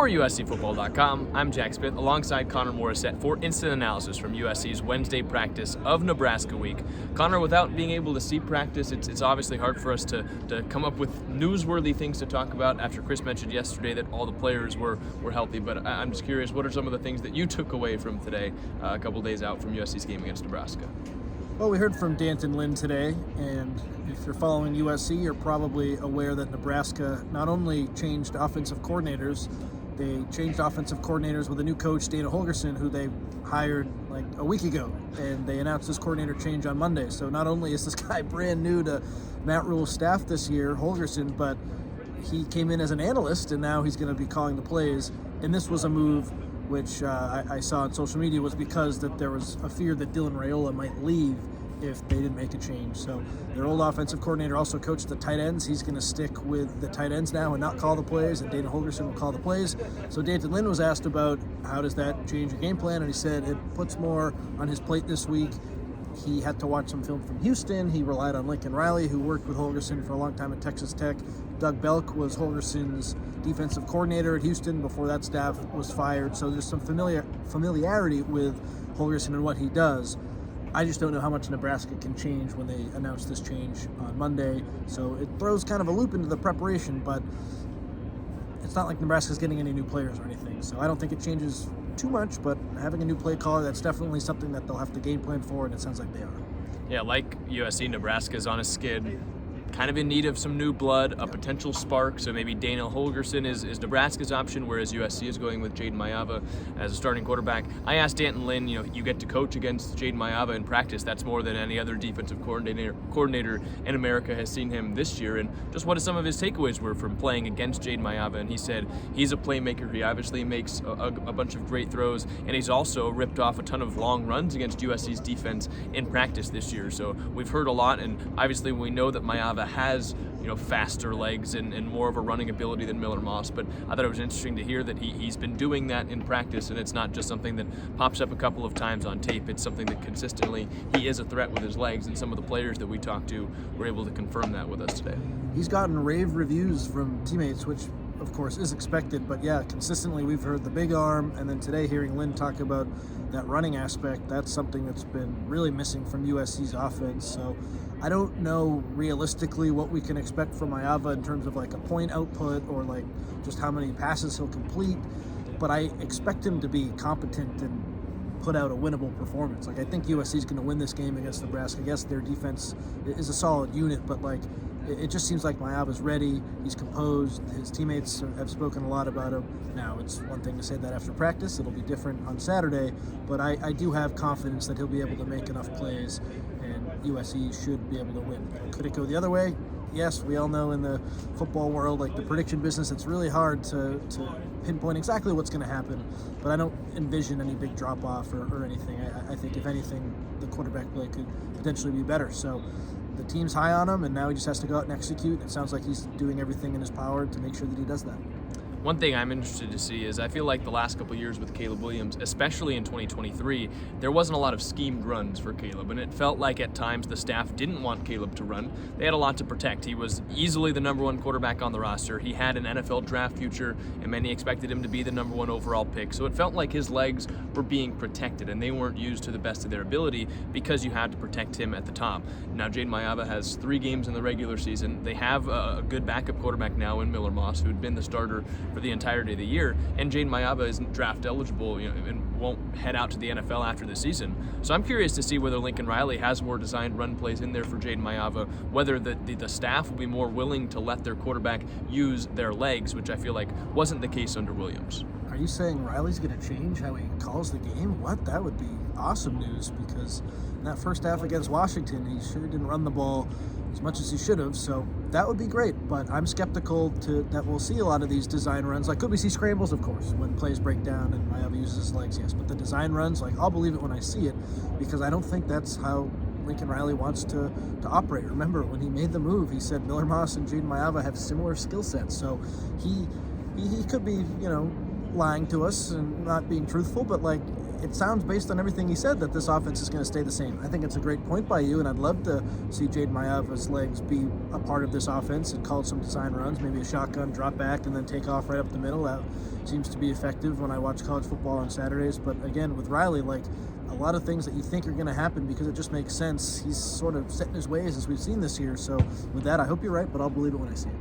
For USCFootball.com, I'm Jack Smith alongside Connor Morrissette for instant analysis from USC's Wednesday practice of Nebraska week. Connor, without being able to see practice, it's obviously hard for us to come up with newsworthy things to talk about after Chris mentioned yesterday that all the players were healthy. But I'm just curious, what are some of the things that you took away from today, a couple days out from USC's game against Nebraska? Well, we heard from D'Anton Lynn today, and if you're following USC, you're probably aware that Nebraska not only changed offensive coordinators, they changed offensive coordinators with a new coach, Dana Holgorsen, who they hired like a week ago, and they announced this coordinator change on Monday. So not only is this guy brand new to Matt Rule's staff this year, Holgorsen, but he came in as an analyst, and now he's going to be calling the plays. And this was a move which I saw on social media was because that there was a fear that Dylan Raiola might leave if they didn't make a change. So their old offensive coordinator also coached the tight ends. He's going to stick with the tight ends now and not call the plays, and Dana Holgorsen will call the plays. So D'Anton Lynn was asked about how does that change your game plan, and he said it puts more on his plate this week. He had to watch some film from Houston. He relied on Lincoln Riley, who worked with Holgorsen for a long time at Texas Tech. Doug Belk was Holgorsen's defensive coordinator at Houston before that staff was fired. So there's some familiarity with Holgorsen and what he does. I just don't know how much Nebraska can change when they announce this change on Monday. So it throws kind of a loop into the preparation, but it's not like Nebraska's getting any new players or anything. So I don't think it changes too much, but having a new play caller, that's definitely something that they'll have to game plan for, and it sounds like they are. Yeah, like USC, Nebraska's on a skid, kind of in need of some new blood, a potential spark. So maybe Dana Holgorsen is Nebraska's option, whereas USC is going with Jade Maiava as a starting quarterback. I asked D'Anton Lynn, you get to coach against Jade Maiava in practice. That's more than any other defensive coordinator in America has seen him this year. And just what some of his takeaways were from playing against Jade Maiava. And he said he's a playmaker. He obviously makes a bunch of great throws, and he's also ripped off a ton of long runs against USC's defense in practice this year. So we've heard a lot, and obviously we know that Maiava has faster legs and more of a running ability than Miller Moss, but I thought it was interesting to hear that he's been doing that in practice, and it's not just something that pops up a couple of times on tape. It's something that consistently he is a threat with his legs, and some of the players that we talked to were able to confirm that with us today. He's gotten rave reviews from teammates, which of course is expected, but yeah, consistently we've heard the big arm, and then today hearing Lynn talk about that running aspect, that's something that's been really missing from USC's offense. So I don't know realistically what we can expect from Maiava in terms of like a point output or like just how many passes he'll complete, but I expect him to be competent and put out a winnable performance. Like I think USC is going to win this game against Nebraska. I guess their defense is a solid unit, but like it just seems like Maiava's ready. He's composed. His teammates have spoken a lot about him. Now, it's one thing to say that after practice. It'll be different on Saturday, but I do have confidence that he'll be able to make enough plays, and USC should be able to win. Could it go the other way? Yes, we all know in the football world, like the prediction business, it's really hard to pinpoint exactly what's going to happen, but I don't envision any big drop-off or anything. I think, if anything, the quarterback play could potentially be better. So the team's high on him, and now he just has to go out and execute. It sounds like he's doing everything in his power to make sure that he does that. One thing I'm interested to see is I feel like the last couple of years with Caleb Williams, especially in 2023, there wasn't a lot of schemed runs for Caleb, and it felt like at times the staff didn't want Caleb to run. They had a lot to protect. He was easily the number one quarterback on the roster. He had an NFL draft future, and many expected him to be the number one overall pick. So it felt like his legs were being protected, and they weren't used to the best of their ability because you had to protect him at the top. Now Jade Maiava has 3 games in the regular season. They have a good backup quarterback now in Miller Moss, who had been the starter for the entirety of the year, and Jade Maiava isn't draft eligible, and won't head out to the NFL after the season. So I'm curious to see whether Lincoln Riley has more designed run plays in there for Jade Maiava, whether the staff will be more willing to let their quarterback use their legs, which I feel like wasn't the case under Williams. Are you saying Riley's going to change how he calls the game? What? That would be awesome news, because in that first half against Washington, he sure didn't run the ball as much as he should have, so that would be great. But I'm skeptical that we'll see a lot of these design runs. Like, could we see scrambles? Of course, when plays break down and Maiava uses his legs, yes. But the design runs, like, I'll believe it when I see it, because I don't think that's how Lincoln Riley wants to operate. Remember, when he made the move, he said Miller Moss and Jade Maiava have similar skill sets, so he could be, lying to us and not being truthful, but like it sounds, based on everything he said, that this offense is going to stay the same. I think it's a great point by you, and I'd love to see Jade Maiava's legs be a part of this offense and call some design runs, maybe a shotgun, drop back, and then take off right up the middle. That seems to be effective when I watch college football on Saturdays. But again, with Riley, like, a lot of things that you think are going to happen because it just makes sense, he's sort of set in his ways, as we've seen this year. So with that, I hope you're right, but I'll believe it when I see it.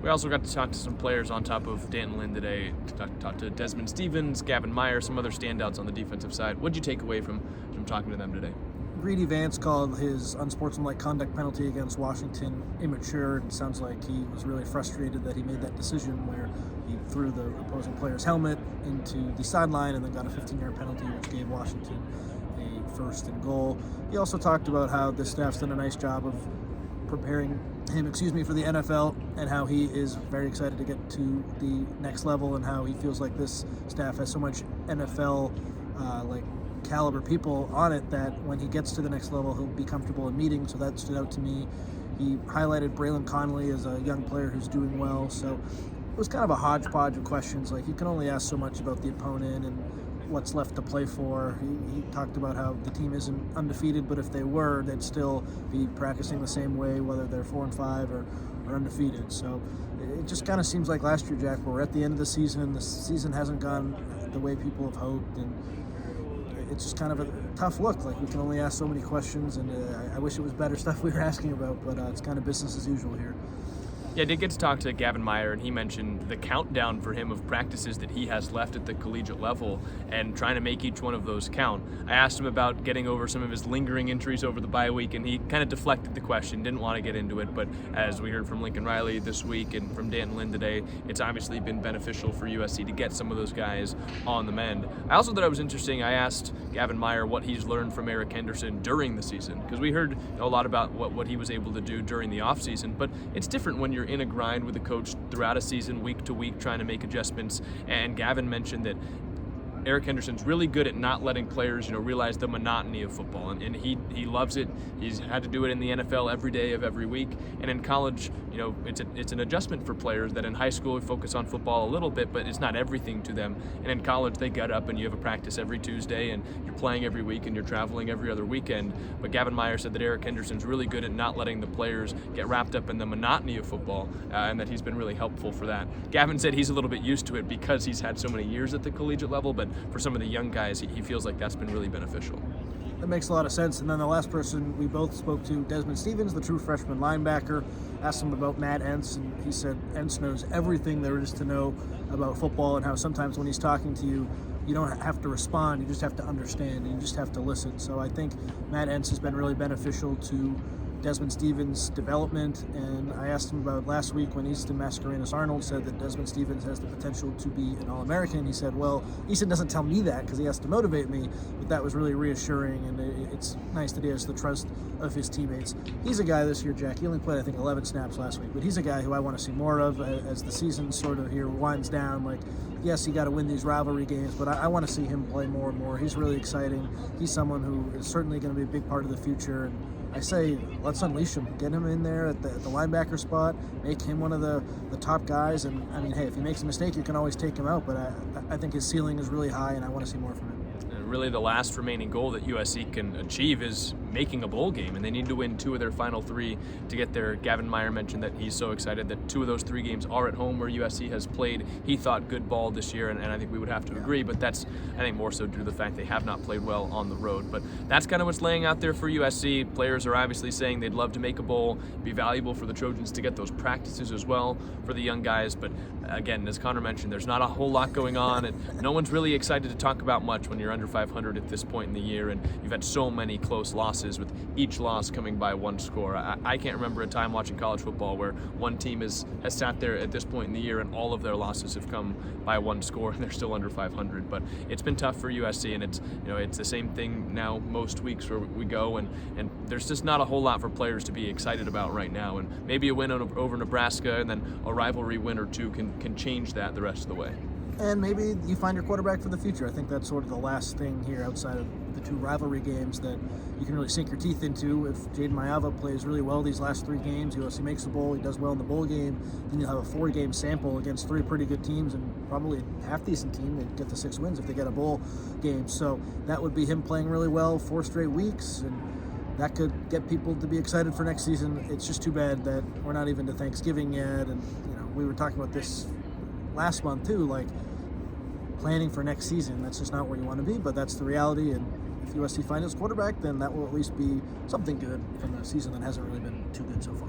We also got to talk to some players on top of D'Anton Lynn today. Talk to Desmond Stevens, Gavin Meyer, some other standouts on the defensive side. What did you take away from talking to them today? Greedy Vance called his unsportsmanlike conduct penalty against Washington immature. It sounds like he was really frustrated that he made that decision where he threw the opposing player's helmet into the sideline and then got a 15-yard penalty, which gave Washington a 1st and goal. He also talked about how the staff's done a nice job of preparing him, for the NFL, and how he is very excited to get to the next level, and how he feels like this staff has so much NFL caliber people on it that when he gets to the next level, he'll be comfortable in meetings. So that stood out to me. He highlighted Braylon Connolly as a young player who's doing well. So it was kind of a hodgepodge of questions. Like, you can only ask so much about the opponent and what's left to play for. He talked about how the team isn't undefeated, but if they were, they'd still be practicing the same way, whether they're 4-5 or undefeated. So it just kind of seems like last year, Jack, we're at the end of the season, and the season hasn't gone the way people have hoped, and it's just kind of a tough look. Like, we can only ask so many questions, and I wish it was better stuff we were asking about, but it's kind of business as usual here. Yeah, I did get to talk to Gavin Meyer, and he mentioned the countdown for him of practices that he has left at the collegiate level and trying to make each one of those count. I asked him about getting over some of his lingering injuries over the bye week, and he kind of deflected the question, didn't want to get into it, but as we heard from Lincoln Riley this week and from D'Anton Lynn today, it's obviously been beneficial for USC to get some of those guys on the mend. I also thought it was interesting, I asked Gavin Meyer what he's learned from Eric Henderson during the season, because we heard a lot about what he was able to do during the offseason, but it's different when you're in a grind with a coach throughout a season, week to week, trying to make adjustments. And Gavin mentioned that Eric Henderson's really good at not letting players, realize the monotony of football, and he loves it. He's had to do it in the NFL every day of every week, and in college, it's an adjustment for players that in high school we focus on football a little bit, but it's not everything to them. And in college, they get up and you have a practice every Tuesday, and you're playing every week, and you're traveling every other weekend. But Gavin Meyer said that Eric Henderson's really good at not letting the players get wrapped up in the monotony of football, and that he's been really helpful for that. Gavin said he's a little bit used to it because he's had so many years at the collegiate level, but for some of the young guys, he feels like that's been really beneficial. That makes a lot of sense. And then the last person we both spoke to, Desmond Stevens, the true freshman linebacker, asked him about Matt Entz, and he said Entz knows everything there is to know about football, and how sometimes when he's talking to you, you don't have to respond, you just have to understand, and you just have to listen. So I think Matt Entz has been really beneficial to Desmond Stevens' development, and I asked him about last week when Easton Mascarenas-Arnold said that Desmond Stevens has the potential to be an All-American. He said, well, Easton doesn't tell me that because he has to motivate me, but that was really reassuring, and it's nice that he has the trust of his teammates. He's a guy this year, Jack, he only played, I think, 11 snaps last week, but he's a guy who I want to see more of as the season sort of here winds down. Like, yes, you got to win these rivalry games, but I want to see him play more and more. He's really exciting. He's someone who is certainly going to be a big part of the future, and I say, let's unleash him. Get him in there at the linebacker spot. Make him one of the top guys. And, I mean, hey, if he makes a mistake, you can always take him out. But I think his ceiling is really high, and I want to see more from him. And really the last remaining goal that USC can achieve is making a bowl game, and they need to win 2 of their final 3 to get there. Gavin Meyer mentioned that he's so excited that 2 of those 3 games are at home where USC has played, he thought, good ball this year, and I think we would have to agree, but that's, I think, more so due to the fact they have not played well on the road. But that's kind of what's laying out there for USC. Players are obviously saying they'd love to make a bowl, be valuable for the Trojans to get those practices as well for the young guys, but again, as Connor mentioned, there's not a whole lot going on, and no one's really excited to talk about much when you're under 500 at this point in the year, and you've had so many close losses, with each loss coming by 1 score. I can't remember a time watching college football where one team has sat there at this point in the year and all of their losses have come by 1 score, and they're still under 500. But it's been tough for USC, and it's the same thing now most weeks where we go, and there's just not a whole lot for players to be excited about right now. And maybe a win over Nebraska and then a rivalry win or 2 can change that the rest of the way. And maybe you find your quarterback for the future. I think that's sort of the last thing here outside of the two rivalry games that you can really sink your teeth into. If Jade Maiava plays really well these last 3 games, USC makes the bowl, he does well in the bowl game, then you'll have a 4-game sample against 3 pretty good teams and probably a half-decent team that get the 6 wins if they get a bowl game. So that would be him playing really well 4 straight weeks, and that could get people to be excited for next season. It's just too bad that we're not even to Thanksgiving yet, and we were talking about this last month too, like planning for next season. That's just not where you want to be, but that's the reality. And if USC finds its quarterback, then that will at least be something good from a season that hasn't really been too good so far.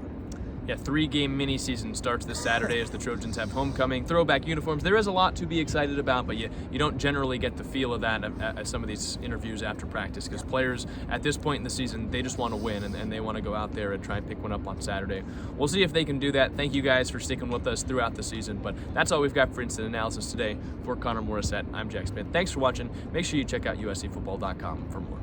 Yeah, 3-game mini season starts this Saturday as the Trojans have homecoming, throwback uniforms. There is a lot to be excited about, but you don't generally get the feel of that at some of these interviews after practice, because players at this point in the season, they just want to win and they want to go out there and try and pick one up on Saturday. We'll see if they can do that. Thank you guys for sticking with us throughout the season, but that's all we've got for Instant Analysis today. For Connor Morrissette, I'm Jack Smith. Thanks for watching. Make sure you check out uscfootball.com for more.